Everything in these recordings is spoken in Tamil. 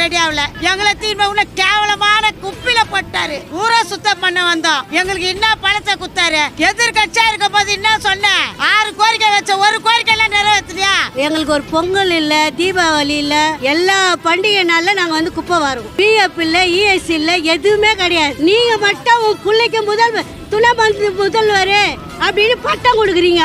ரெடி ஆகல. எங்களை தீர்மை உள்ள கேவலமான குப்பில போட்டாரு. ஊரை சுத்தம் பண்ண வந்தோம். எங்களுக்கு என்ன பணத்தை குத்தாரு. எதிர்கட்சியா இருக்கும் போது என்ன சொன்ன 6 கோரிக்கை வச்ச ஒரு கோரிக்கை எல்லாம் நிறைவேற்றியா? எங்களுக்கு ஒரு பொங்கல் இல்ல, தீபாவளி இல்ல, எல்லா பண்டிகை நாள்ல நாங்க வந்து குப்பை வரோம். பிஎஃப் இல்ல, இஎஸ் இல்ல, எதுவுமே கிடையாது. நீங்க மட்டும் உன் பிள்ளைக்கு முதல்வர், துணை முதல்வர் அப்படின்னு பட்டம் கொடுக்குறீங்க.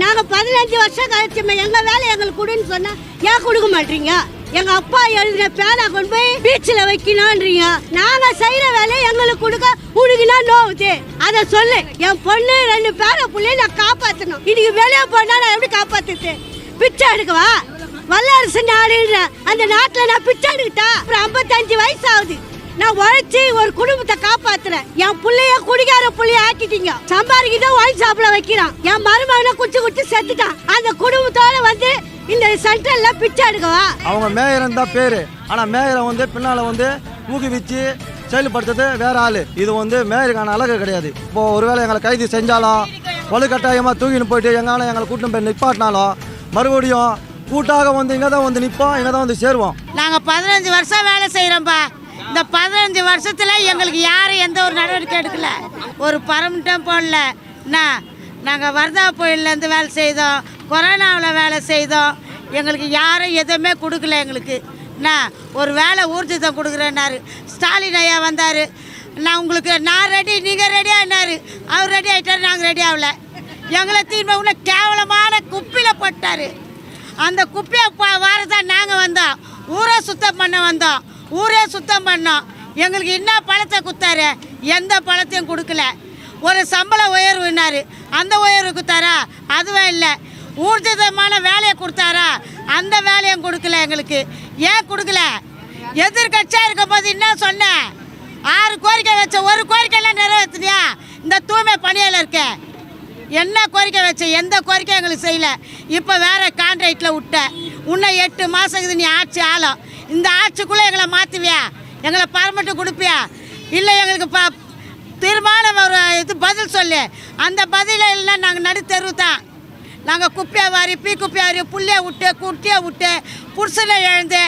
நாங்க 15 வருஷம் கழிச்சு எங்க வேலை எங்களுக்கு கொடுன்னு சொன்னா ஏன் கொடுக்க மாட்டீங்க? எங்க அப்பா எழுதின பேனா கொண்டு போய் பீச்சில் வைக்கணும்ன்றீங்க. நாங்க செய்யற வேலையை எங்களுக்கு கொடுக்க உனக்குனா நோவுது. அத சொல்லு. என் பொண்ணு 2 பேரை பிள்ளைய நான் காப்பாற்றணும். இன்னைக்கு வெளியே போனா நான் எப்படி காப்பாத்துது? பிச்சை எடுக்கவா? வல்லரசு நாடுன்ற அந்த நாட்டுல நான் பிச்சை எடுக்கிட்டா? அப்புறம் 55 வயசு ஆகுது. நான் உழைச்சி ஒரு குடும்பத்தை காப்பாத்துறேன். என் பிள்ளைய குடிகார பிள்ளைய ஆக்கிட்டீங்க. சம்பாதிக்கிட்ட ஒயின் ஷாப்ல வைக்கிறான். என் மருமகனை குச்சி செத்துட்டான். அந்த குடும்பத்தோட வந்து இந்த சென்ட்ரல்ல பிச்சை எடுக்கவா? அவங்க மேயரன் தான் பேரு. ஆனா மேயரை வந்து பின்னால வந்து ஊக்குவிச்சு செயல்படுத்துறது வேற ஆளு. இது வந்து மேயருக்கான அழகு கிடையாது. இப்போ ஒருவேளை எங்களை கைது செஞ்சாலும் வலுக்கட்டாயமா தூக்கின்னு போயிட்டு எங்காலும் எங்களை கூட்டின்னு போய் நிப்பாட்டினாலும் மறுபடியும் கூட்டாக வந்து இங்கே தான் வந்து நிற்போம், இங்கே தான் வந்து சேருவோம். நாங்கள் 15 வருஷம் வேலை செய்கிறோம்ப்பா. இந்த 15 வருஷத்தில் எங்களுக்கு யாரும் எந்த ஒரு நடவடிக்கை எடுக்கல. ஒரு பர்மனெண்ட்டும் போடல. நாங்கள் வர்தா புயல்லேருந்து வேலை செய்தோம், கொரோனாவில் வேலை செய்தோம். எங்களுக்கு யாரும் எதுவுமே கொடுக்கல. எங்களுக்கு ஒரு வேலை ஊர்ஜிதம் கொடுக்குறேன்னாரு. ஸ்டாலின் ஐயா வந்தார். நான் ரெடி, நீங்கள் ரெடியானாரு. அவர் ரெடி ஆகிட்டார், நாங்கள் ரெடி ஆகலை. எங்களை தீர்மை உள்ள கேவலமான குப்பியில் போட்டார். அந்த குப்பையை வாரத்தான் நாங்கள் வந்தோம். ஊரை சுத்தம் பண்ண வந்தோம். ஊரே சுத்தம் பண்ணோம். எங்களுக்கு என்ன பணத்தை குத்தாரு? எந்த பணத்தையும் கொடுக்கல. ஒரு சம்பள உயர்வுனாரு, அந்த உயர்வு கொடுத்தாரா? அதுவும் இல்லை. ஊர்ஜிதமான வேலையை கொடுத்தாரா? அந்த வேலையும் கொடுக்கல. எங்களுக்கு ஏன் கொடுக்கல? எதிர்கட்சியாக இருக்கும் போது என்ன சொன்ன 6 கோரிக்கை வச்ச ஒரு கோரிக்கை எல்லாம் நிறைவேற்றியா? இந்த தூய்மை பணியாளர் இருக்க என்ன கோரிக்கை வச்ச? எந்த கோரிக்கை எங்களுக்கு செய்யலை. இப்போ வேறு கான்ட்ராக்டில் விட்ட. இன்னும் 8 மாதம் நீ ஆட்சி ஆளும். இந்த ஆட்சிக்குள்ளே எங்களை மாற்றுவியா? எங்களை பர்மிட்டு கொடுப்பியா? இல்லை எங்களுக்கு தீர்மானம் ஒரு இது பதில் சொல்லு. அந்த பதில் இல்லைன்னா நாங்கள் நடுத்தெருவு தான். நாங்கள் குப்பையை வாரி, குப்பையை வாரி, புள்ளையை விட்டு, குட்டியை விட்டு, புருஷனை எழுந்து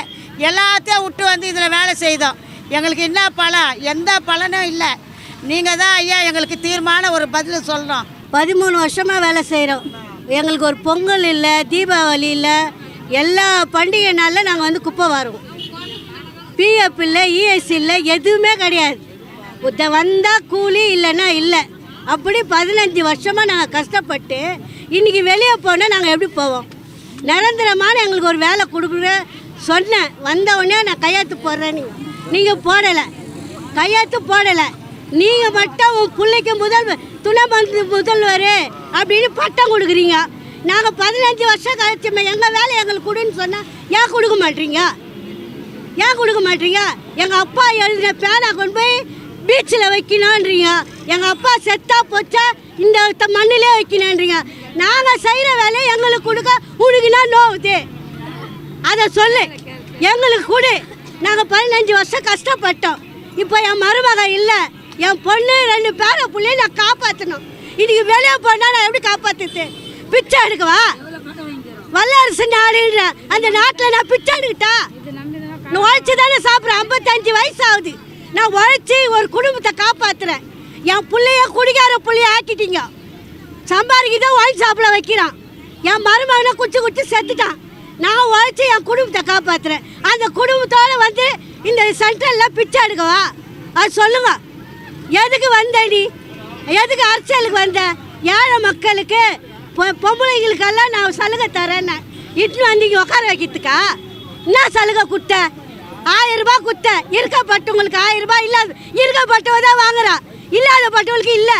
எல்லாத்தையும் விட்டு வந்து இதில் வேலை செய்தோம். எங்களுக்கு என்ன பலன்? எந்த பலனும் இல்லை. நீங்கள் தான் ஐயா எங்களுக்கு தீர்மானம் ஒரு பதில் சொல்கிறோம். 13 வருஷமாக வேலை செய்கிறோம். எங்களுக்கு ஒரு பொங்கல் இல்லை, தீபாவளி இல்லை, எல்லா பண்டிகை நாளில் நாங்கள் வந்து குப்பை வரோம். பிஎஃப் இல்லை, இஎஸ் இல்லை, எதுவுமே கிடையாது. வந்தால் கூலி இல்லைன்னா இல்லை. அப்படி 15 வருஷமாக நாங்கள் கஷ்டப்பட்டு இன்றைக்கி வெளியே போனால் நாங்கள் எப்படி போவோம்? நிரந்தரமான எங்களுக்கு ஒரு வேலை கொடுக்குற சொன்னேன். வந்தவுடனே நான் கையெழுத்து போடுறேன். நீங்கள் போடலை, கையெழுத்து போடலை. நீங்கள் மட்டும் உன் பிள்ளைக்கு முதல்வர், துணை முதல்வர் அப்படின்னு பட்டம் கொடுக்குறீங்க. நாங்கள் 15 வருஷம் கழிச்சு எங்கள் வேலை எங்களுக்கு கொடுன்னு சொன்னால் ஏன் கொடுக்க மாட்டீங்க? ஏன் கொடுக்க மாட்டீங்க? எங்கள் அப்பா எழுதின பேனா கொண்டு போய் பீச்சில் வைக்கணுன்றீங்க. எங்கள் அப்பா செத்தா போச்சா இந்த மண்ணிலே வைக்கணுன்றீங்க. நாங்கள் செய்கிற வேலையை எங்களுக்கு கொடுக்க உனக்குனா நோவுது. அதை சொல்லு. எங்களுக்கு கொடு. நாங்கள் 15 வருஷம் கஷ்டப்பட்டோம். இப்போ என் மருமக இல்லை, என் பொண்ணு 2 பேரை பிள்ளைய நான் காப்பாற்றணும். இன்னைக்கு வெளியே போனால் நான் எப்படி காப்பாற்றுது? பிச்சை எடுக்கவா? வல்லரசு நாடுன்ற அந்த நாட்டில் நான் பிச்சை எடுக்கிட்டா? நான் உழைச்சி தானே சாப்பிட்றேன். 55 வயசு ஆகுது. நான் உழைச்சி ஒரு குடும்பத்தை காப்பாற்றுறேன். என் பிள்ளைய குடிகார பிள்ளைய ஆக்கிட்டீங்க. சம்பாதிக்கிட்ட ஒயின் ஷாப்பில் வைக்கிறான். என் மருமகனை குச்சி செத்துட்டான். நான் உழைச்சி என் குடும்பத்தை காப்பாற்றுறேன். அந்த குடும்பத்தோடு வந்து இந்த சென்ட்ரலில் பிச்சை எடுக்கவா? அது சொல்லுங்க. எதுக்கு வந்த நீ? எதுக்கு அரசியலுக்கு வந்த? ஏழை மக்களுக்கு பொம்பளைங்களுக்கெல்லாம் நான் சலுகை தரேன்னு இட்டு வந்தீங்க உட்கார வைக்கிறதுக்கா? என்ன சலுகை கொடுத்த? 1000 ரூபாய் கொடுத்த. இருக்கப்பட்டவங்களுக்கு 1000 ரூபாய் இல்லாத இருக்கப்பட்டவ தான் வாங்குறா. இல்லாதப்பட்டவங்களுக்கு இல்லை.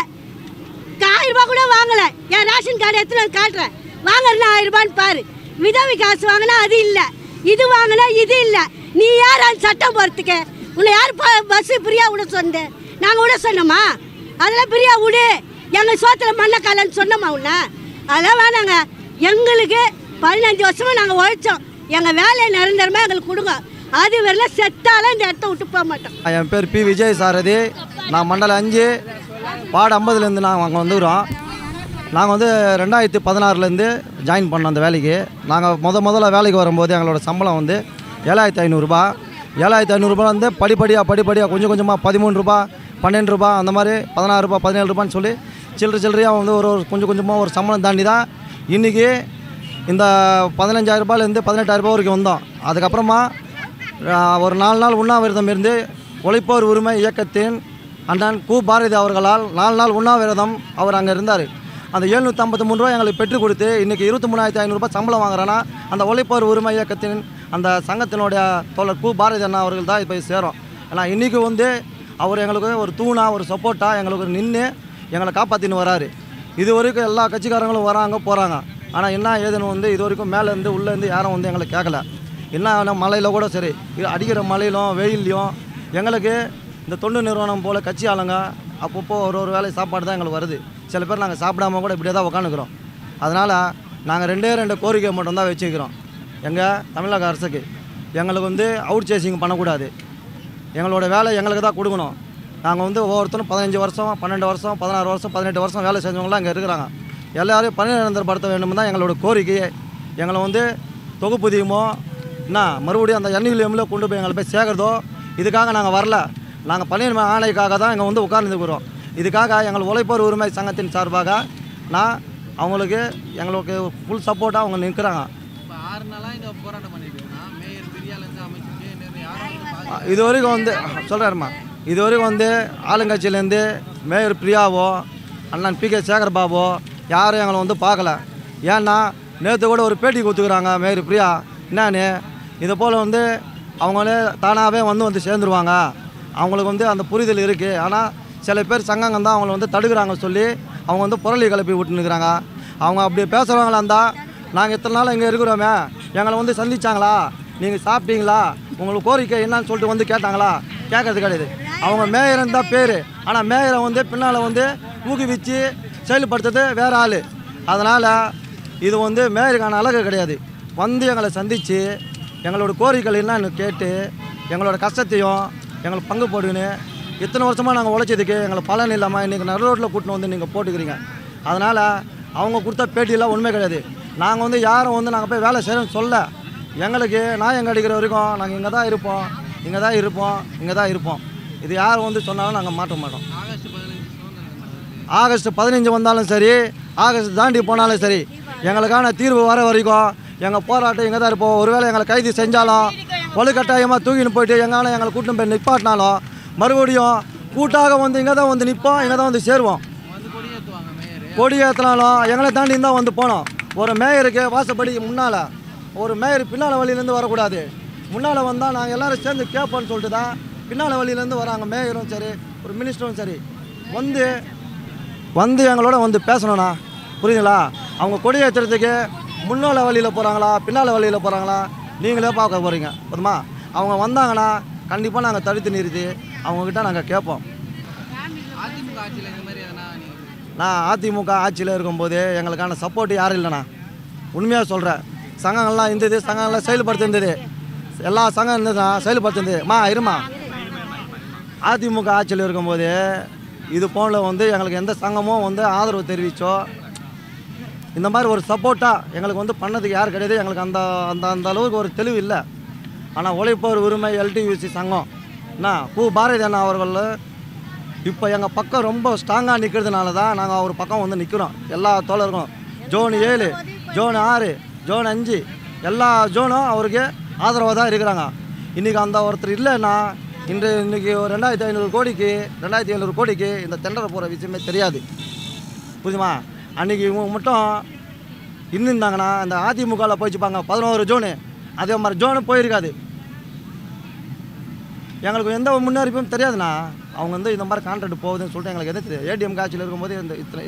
1000 ரூபாய் கூட வாங்கலை. என் ரேஷன் கார்டு எடுத்துன்னு வந்து காட்டுறேன். வாங்குறேன்னா 1000 ரூபான்னு பாரு. விதவை காசு வாங்கினா அது இல்லை, இது வாங்கினா இது இல்லை. நீ யார் அந்த சட்டம் போகிறதுக்கு? உன்னை யார் பஸ்ஸு ஃப்ரீயாக விட சொன்னேன்? நாங்கள் விட சொன்னோமா? அதெல்லாம் ஃப்ரீயாக விடு. எங்கள் சோத்தில் மண்ணை காலன்னு சொன்னோமா உன்னை? அதெல்லாம் வேணாங்க. எங்களுக்கு 15 வருஷமாக நாங்கள் உழைச்சோம். எங்கள் வேலையை நிரந்தரமாக எங்களுக்கு கொடுங்க. அது வரலாம் செத்தாலும் இந்த இடத்த விட்டு போக மாட்டோம். என் பேர் பி. விஜய் சாரதி. நான் மண்டலம் 5 வார்டு 50லேருந்து நாங்கள் அங்கே வந்துக்கிறோம். நாங்கள் வந்து 2016லேருந்து ஜாயின் பண்ணோம் அந்த வேலைக்கு. நாங்கள் முதல்ல வேலைக்கு வரும்போது எங்களோட சம்பளம் வந்து 7500 ரூபா. 7,500 வந்து படிப்படியாக கொஞ்சம் கொஞ்சமாக 13 ரூபா 12 ரூபா அந்த மாதிரி 16 ரூபா 17 ரூபான்னு சொல்லி சில்லறையாக வந்து ஒரு கொஞ்சம் கொஞ்சமாக ஒரு சம்பளம் தாண்டி தான் இன்றைக்கி இந்த 15,000 ரூபாயிலேருந்து 18,000 ரூபா வரைக்கும் வந்தோம். அதுக்கப்புறமா ஒரு 4 நாள் உண்ணாவிரதம் இருந்து உழைப்போர் உரிமை இயக்கத்தின் அண்ணன் கு பாரதி அவர்களால் 4 நாள் உண்ணாவிரதம் அவர் அங்கே இருந்தார். அந்த 753 ரூபா எங்களுக்கு பெற்றுக் கொடுத்து இன்றைக்கி 23,500 ரூபாய் சம்பளம் வாங்குறேன்னா அந்த உழைப்போர் உரிமை இயக்கத்தின் அந்த சங்கத்தினுடைய தோழர் கு பாரதி அண்ணா அவர்கள் தான் போய் சேரும். ஏன்னா இன்றைக்கி வந்து அவர் எங்களுக்கு ஒரு தூணாக ஒரு சப்போர்ட்டாக எங்களுக்கு நின்று எங்களை காப்பாற்றின்னு வராரு. இது வரைக்கும் எல்லா கட்சிக்காரங்களும் வராங்க போகிறாங்க. ஆனால் என்ன ஏதுன்னு வந்து இது வரைக்கும் மேலேருந்து உள்ளேருந்து யாரும் வந்து எங்களை கேட்கல. என்ன மழையில் கூட சரி அடிக்கிற மழையிலும் வெயிலையும் எங்களுக்கு இந்த தொண்டு நிறுவனம் போல் கட்சி ஆளுங்க அப்பப்போ ஒரு வேளை சாப்பாடு தான் எங்களுக்கு வருது. சில பேர் நாங்கள் சாப்பிடாம கூட இப்படியே தான் உட்காந்துக்கிறோம். அதனால் நாங்கள் 2 கோரிக்கை மட்டும்தான் வச்சுக்கிறோம். எங்கள் தமிழக அரசுக்கு எங்களுக்கு வந்து அவுட் சேசிங் பண்ணக்கூடாது. எங்களோட வேலை எங்களுக்கு தான் கொடுக்கணும். நாங்கள் வந்து ஒவ்வொருத்தரும் 15 வருஷம் 12 வருஷம் 16 வருஷம் 18 வருஷம் வேலை செஞ்சவங்களாம் இங்கே இருக்கிறாங்க. எல்லோரையும் பணி நிரந்தரப்படுத்த வேண்டும் தான் எங்களோட கோரிக்கையே. எங்களை வந்து தொகுப்பூதியமோ என்ன மறுபடியும் அந்த NLMல கொண்டு போய் எங்களை போய் சேர்க்குறதோ இதுக்காக நாங்கள் வரல. நாங்கள் பணி ஆணைக்காக தான் இங்கே வந்து உட்கார்ந்துக்கிறோம். இதுக்காக எங்கள் உழைப்போர் உரிமை சங்கத்தின் சார்பாக நான் அவங்களுக்கு எங்களுக்கு ஃபுல் சப்போர்ட்டாக அவங்க நிற்கிறாங்க. இது வரைக்கும் வந்து சொல்கிறாருமா, இது வரைக்கும் வந்து ஆளுங்கட்சியிலேருந்து மேயர் பிரியாவோ அண்ணன் PK சேகர் பாபோ யாரும் எங்களை வந்து பார்க்கல. ஏன்னா நேற்று கூட ஒரு பேட்டி கொடுத்துக்கிறாங்க மேயர் பிரியா என்னன்னு, இதை போல் வந்து அவங்களே தானாகவே வந்து சேர்ந்துருவாங்க. அவங்களுக்கு வந்து அந்த புரிதல் இருக்குது. ஆனால் சில பேர் சங்கங்கள் தான் அவங்கள வந்து தடுக்கிறாங்க சொல்லி அவங்க வந்து புரளி கிளப்பி விட்டுனுக்குறாங்க. அவங்க அப்படி பேசுகிறவங்களா இருந்தால் நாங்கள் இத்தனை நாள் இங்கே இருக்கிறோமே எங்களை வந்து சந்திச்சாங்களா, நீங்கள் சாப்பிட்டீங்களா, உங்களுக்கு கோரிக்கை என்னன்னு சொல்லிட்டு வந்து கேட்டாங்களா? கேட்கறது கிடையாது. அவங்க மேயரன் தான் பேர். ஆனால் மேயரை வந்து பின்னால் வந்து ஊக்குவிச்சு செயல்படுத்துறது வேறு ஆள். அதனால் இது வந்து மேயருக்கான அழகு கிடையாது. வந்து எங்களை சந்தித்து எங்களோட கோரிக்கைகள் என்னன்னு கேட்டு எங்களோட கஷ்டத்தையும் எங்களுக்கு பங்கு போடுன்னு இத்தனை வருஷமாக நாங்கள் உழைச்சதுக்கு எங்களை பலன் இல்லாமல் இன்றைக்கி நடு ரோட்டில் கூட்டின்னு வந்து நீங்கள் போட்டுக்கிறீங்க. அதனால் அவங்க கொடுத்த பேட்டியெல்லாம் உண்மை கிடையாது. நாங்கள் வந்து யாரும் வந்து நாங்கள் போய் வேலை செய்கிறோன்னு சொல்ல, எங்களுக்கு நாயம் கிடைக்கிற வரைக்கும் நாங்கள் இங்கே தான் இருப்போம் இங்கே தான் இருப்போம். இது யார் வந்து சொன்னாலும் நாங்கள் மாற்ற மாட்டோம். ஆகஸ்ட் 15 வந்தாலும் சரி, ஆகஸ்ட் தாண்டி போனாலும் சரி, எங்களுக்கான தீர்வு வர வரைக்கும் எங்கள் போராட்டம் இங்கே தான் இருப்போம். ஒருவேளை எங்களை கைது செஞ்சாலும் வலுக்கட்டாயமாக தூக்கின்னு போயிட்டு எங்களை கூட்டின்னு போய் நிப்பாட்டினாலும் மறுபடியும் கூட்டாக வந்து இங்கே தான் வந்து நிற்போம், இங்கே தான் வந்து சேருவோம். கொடி ஏற்றினாலும் எங்களை தாண்டி தான் வந்து போனோம். ஒரு மேயருக்கு வாசப்படி முன்னால், ஒரு மேயர் பின்னால் வழியிலேருந்து வரக்கூடாது. முன்னால் வந்தால் நாங்கள் எல்லோரும் சேர்ந்து கேட்போன்னு சொல்லிட்டு தான் பின்னால் வழியிலேருந்து வராங்க. மேயரும் சரி ஒரு மினிஸ்டரும் சரி வந்து எங்களோட வந்து பேசணும்ண்ணா, புரியுதுங்களா? அவங்க கொடி ஏற்றுறதுக்கு முன்னால் வழியில் போகிறாங்களா பின்னால் வழியில் போகிறாங்களா நீங்களே பார்க்க போகிறீங்க. போதுமா? அவங்க வந்தாங்கன்னா கண்டிப்பாக நாங்கள் தடுத்து நிறுத்தி அவங்கக்கிட்ட நாங்கள் கேட்போம். நான் அதிமுக ஆட்சியில் இருக்கும்போது எங்களுக்கான சப்போர்ட் யாரும் இல்லைண்ணா, உண்மையாக சொல்கிறேன். சங்கங்கள்லாம் இருந்தது, சங்கங்கள்லாம் செயல்படுத்திருந்தது, எல்லா சங்கம் இருந்ததுண்ணா செயல்படுத்திருந்தது. இருமா, அதிமுக ஆட்சியில் இருக்கும்போது இது போல் வந்து எங்களுக்கு எந்த சங்கமும் வந்து ஆதரவு தெரிவித்தோ இந்த மாதிரி ஒரு சப்போர்ட்டாக எங்களுக்கு வந்து பண்ணதுக்கு யார் கிடையாது. எங்களுக்கு அந்த அந்த அந்த அளவுக்கு ஒரு தெளிவு இல்லை. ஆனால் உழைப்போர் உரிமை LTUC சங்கம் என்ன கு பாரதி அண்ணா அவர்கள் இப்போ எங்கள் பக்கம் ரொம்ப ஸ்ட்ராங்காக நிற்கிறதுனால தான் நாங்கள் அவர் பக்கம் வந்து நிற்கிறோம். எல்லா தோழர்களும் ஜோன் 7 ஜோன் 6 ஜோன் 5 எல்லா ஜோனும் அவருக்கு ஆதரவாக தான் இருக்கிறாங்க. இன்றைக்கி அந்த ஒருத்தர் இல்லைன்னா இன்றைக்கி 2,500 கோடிக்கு இந்த டெண்டர் போகிற விஷயமே தெரியாது. புரியுமா? அன்றைக்கி இவங்க மட்டும் இருந்திருந்தாங்கன்னா இந்த அதிமுகவில் போயிச்சுப்பாங்க 11 ஜோனு, அதே மாதிரி ஜோனு போயிருக்காது. எங்களுக்கு எந்த முன்னறிப்பும் தெரியாதுண்ணா. அவங்க வந்து இந்த மாதிரி கான்ட்ராக்ட் போகுதுன்னு சொல்லிட்டு எங்களுக்கு எது தெரியாது. ADM ஆட்சியில் இருக்கும்போது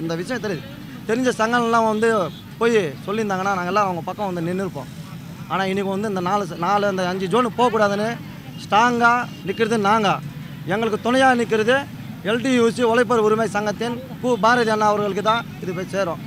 இந்த விஷயம் தெரியுது. தெரிஞ்ச சங்கம்லாம் வந்து போய் சொல்லியிருந்தாங்கன்னா நாங்கள்லாம் அவங்க பக்கம் வந்து நின்றுருப்போம். ஆனால் இன்றைக்கி வந்து இந்த 4 அந்த 5 ஜோனு போகக்கூடாதுன்னு ஸ்ட்ராங்காக நிற்கிறது நாங்கள். எங்களுக்கு துணையாக நிற்கிறது LTUC உழைப்போர் உரிமை சங்கத்தின் கு பாரதி அண்ணா அவர்களுக்கு தான் இது போய் சேரும்.